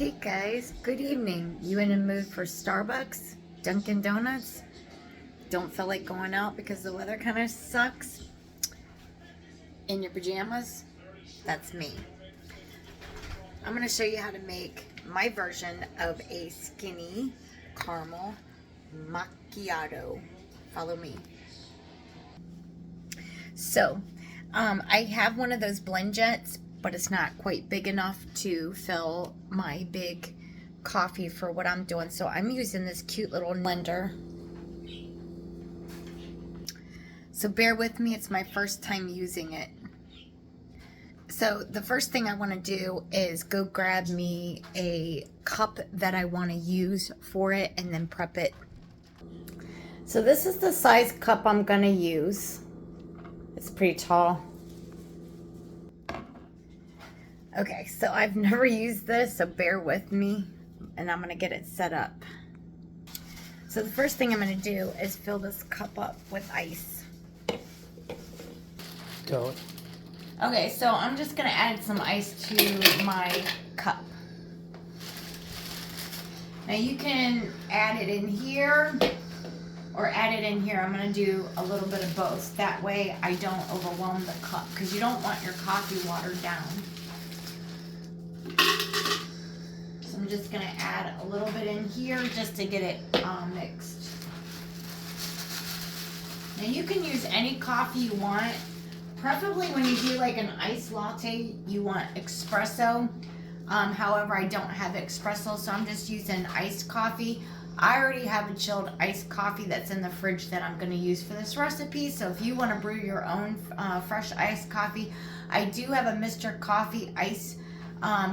Hey guys, good evening. You in a mood for Starbucks? Dunkin' Donuts? Don't feel like going out because the weather kind of sucks? In your pajamas? That's me. I'm going to show you how to make my version of a skinny caramel macchiato. Follow me. So, I have one of those blend jets, but it's not quite big enough to fill my big coffee for what I'm doing. So I'm using this cute little blender. So bear with me, it's my first time using it. So the first thing I want to do is go grab me a cup that I want to use for it and then prep it. So this is the size cup I'm going to use. It's pretty tall. Okay, so I've never used this, so bear with me, and I'm gonna get it set up. So the first thing I'm gonna do is fill this cup up with ice. Go. Okay, so I'm just gonna add some ice to my cup. Now you can add it in here or add it in here. I'm gonna do a little bit of both. That way I don't overwhelm the cup, because you don't want your coffee watered down. So I'm just going to add a little bit in here just to get it mixed. Now you can use any coffee you want. Preferably when you do like an iced latte, you want espresso. However, I don't have espresso, so I'm just using iced coffee. I already have a chilled iced coffee that's in the fridge that I'm going to use for this recipe. So if you want to brew your own fresh iced coffee, I do have a Mr. Coffee ice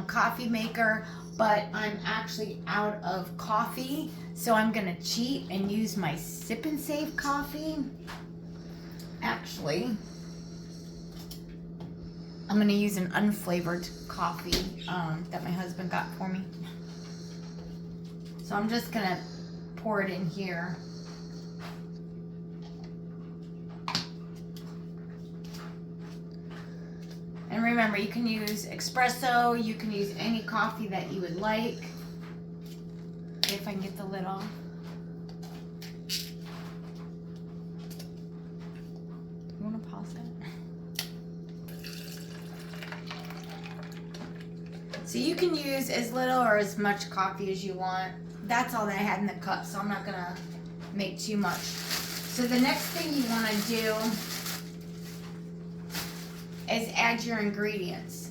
coffee maker, but I'm actually out of coffee, so I'm gonna cheat and use my Sip and Save coffee. Actually, I'm gonna use an unflavored coffee that my husband got for me. So I'm just gonna pour it in here. And remember, you can use espresso, you can use any coffee that you would like. If I can get the lid off. You want to pause it? So you can use as little or as much coffee as you want. That's all that I had in the cup, so I'm not going to make too much. So the next thing you want to do is add your ingredients.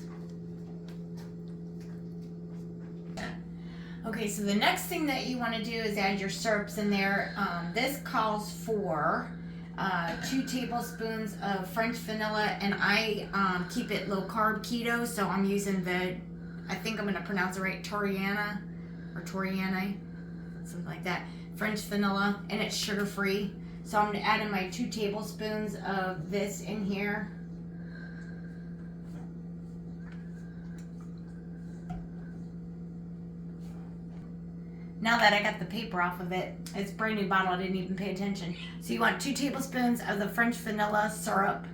Okay, so the next thing that you want to do is add your syrups in there. This calls for 2 tablespoons of French vanilla, and I keep it low carb keto, so I'm using I think I'm going to pronounce it right, Toriana, something like that, French vanilla, and it's sugar free. So I'm adding my 2 tablespoons of this in here. Now that I got the paper off of it, it's a brand new bottle, I didn't even pay attention. So you want 2 tablespoons of the French vanilla syrup,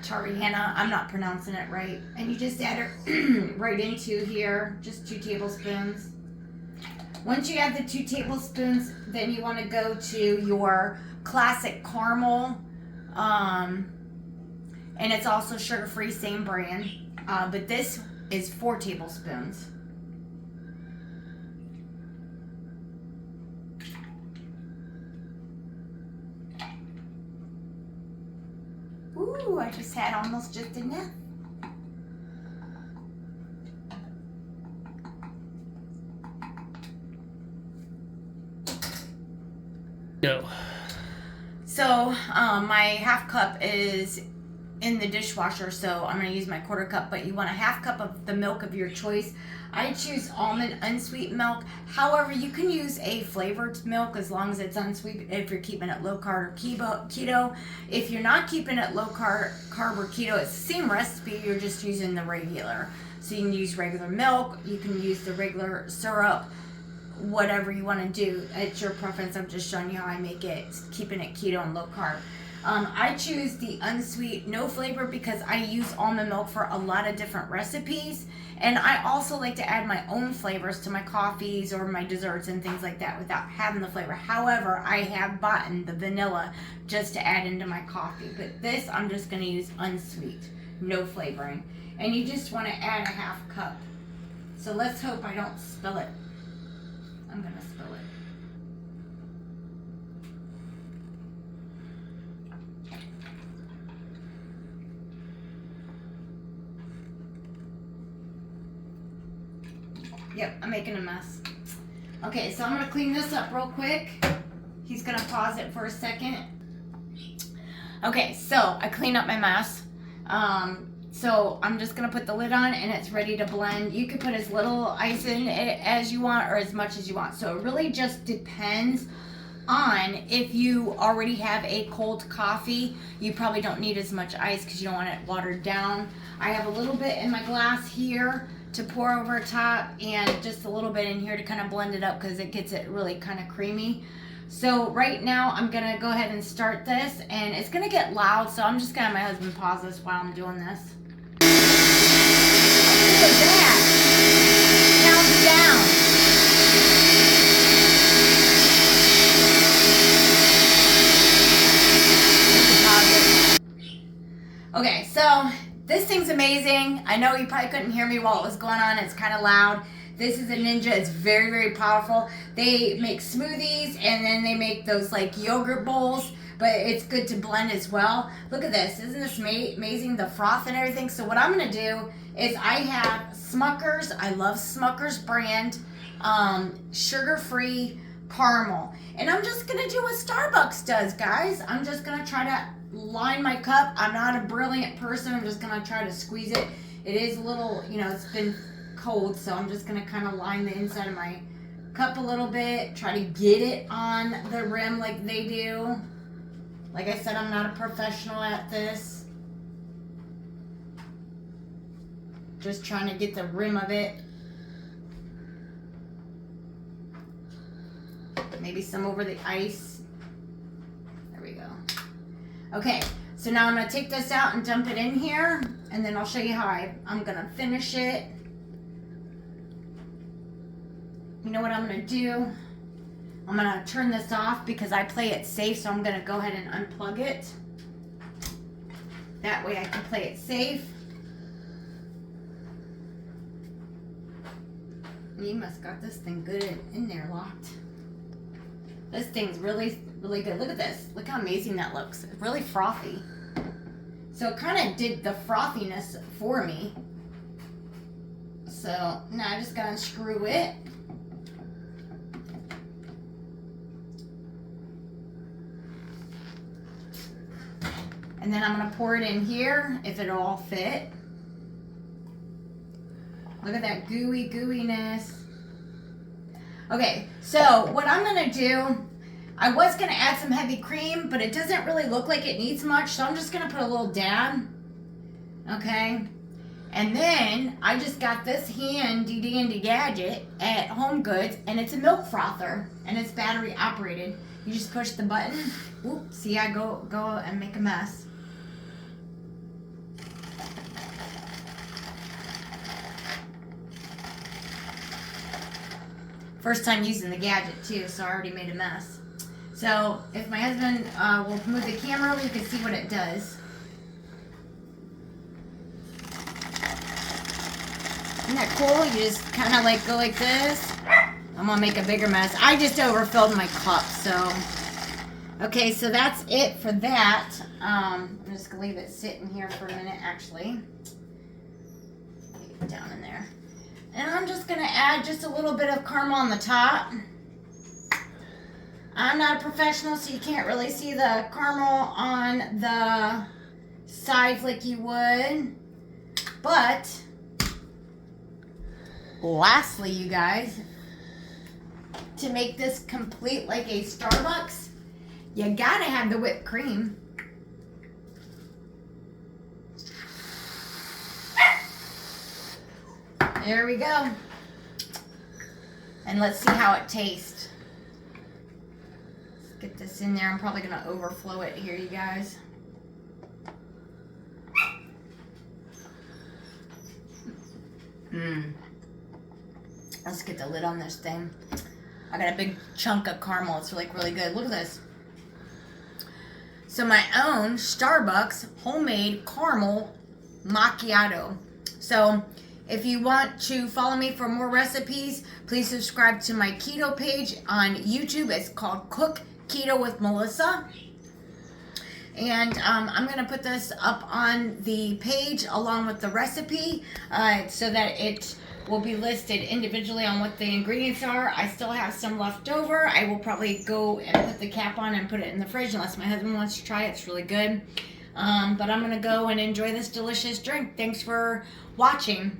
Toriana, I'm not pronouncing it right. And you just add it right into here, just 2 tablespoons. Once you add the 2 tablespoons, then you want to go to your classic caramel. And it's also sugar-free, same brand. But this is 4 tablespoons. Ooh, I just had almost just enough. Go. So my half cup is in the dishwasher, so I'm going to use my 1/4 cup, but you want a half cup of the milk of your choice. I choose almond unsweet milk. However, you can use a flavored milk as long as it's unsweet if you're keeping it low carb or keto. If you're not keeping it low carb or keto, it's the same recipe, you're just using the regular. So you can use regular milk, you can use the regular syrup, whatever you want to do. It's your preference. I'm just showing you how I make it, keeping it keto and low carb. I choose the unsweet, no flavor, because I use almond milk for a lot of different recipes, And I also like to add my own flavors to my coffees or my desserts and things like that without having the flavor. However, I have bought the vanilla just to add into my coffee. But this I'm just going to use unsweet, no flavoring. And you just want to add a half cup. So let's hope I don't spill it. I'm going to spill it. Yep, I'm making a mess. Okay, so I'm going to clean this up real quick. He's going to pause it for a second. Okay, so I cleaned up my mess. So I'm just going to put the lid on and it's ready to blend. You can put as little ice in it as you want or as much as you want. So it really just depends on if you already have a cold coffee. You probably don't need as much ice because you don't want it watered down. I have a little bit in my glass here to pour over top and just a little bit in here to kind of blend it up because it gets it really kind of creamy. So right now I'm gonna go ahead and start this, and it's gonna get loud, so I'm just gonna have my husband pause this while I'm doing this. Look at that. Now it's down. Okay, so this thing's amazing. I know you probably couldn't hear me while it was going on. It's kind of loud. This is a Ninja. It's very, very powerful. They make smoothies and then they make those like yogurt bowls, but it's good to blend as well. Look at this. Isn't this amazing? The froth and everything. So what I'm going to do is I have Smucker's. I love Smucker's brand. Sugar-free caramel. And I'm just going to do what Starbucks does, guys. I'm just going to try to line my cup. I'm not a brilliant person. I'm just going to try to squeeze it. It is a little, you know, it's been cold, so I'm just going to kind of line the inside of my cup a little bit, try to get it on the rim like they do. Like I said, I'm not a professional at this. Just trying to get the rim of it. Maybe some over the ice. There we go. Okay, so now I'm going to take this out and dump it in here, and then I'll show you how I'm going to finish it. You know what I'm going to do? I'm going to turn this off because I play it safe, so I'm going to go ahead and unplug it. That way I can play it safe. You must got this thing good in there locked. This thing's really, really good. Look at this. Look how amazing that looks. It's really frothy. So it kind of did the frothiness for me. So now I just got to unscrew it. And then I'm going to pour it in here if it'll all fit. Look at that gooiness. Okay, so what I'm going to do, I was going to add some heavy cream, but it doesn't really look like it needs much, so I'm just going to put a little dab. Okay, and then I just got this handy dandy gadget at Home Goods, and it's a milk frother, and it's battery operated. You just push the button. Oop, see, I go and make a mess. First time using the gadget too, so I already made a mess. So if my husband will move the camera over, you can see what it does. Isn't that cool? You just kind of like go like this. I'm gonna make a bigger mess. I just overfilled my cup, so. Okay, so that's it for that. I'm just gonna leave it sitting here for a minute, actually. Leave it down in there. And I'm just going to add just a little bit of caramel on the top. I'm not a professional, so you can't really see the caramel on the sides like you would. But, lastly, you guys, to make this complete like a Starbucks, you got to have the whipped cream. There we go. And let's see how it tastes. Let's get this in there. I'm probably going to overflow it here, you guys. Let's get the lid on this thing. I got a big chunk of caramel. It's like really good. Look at this. So my own Starbucks homemade caramel macchiato. So if you want to follow me for more recipes, please subscribe to my keto page on YouTube. It's called Cook Keto with Melissa. And I'm going to put this up on the page along with the recipe so that it will be listed individually on what the ingredients are. I still have some left over. I will probably go and put the cap on and put it in the fridge unless my husband wants to try it. It's really good. But I'm going to go and enjoy this delicious drink. Thanks for watching.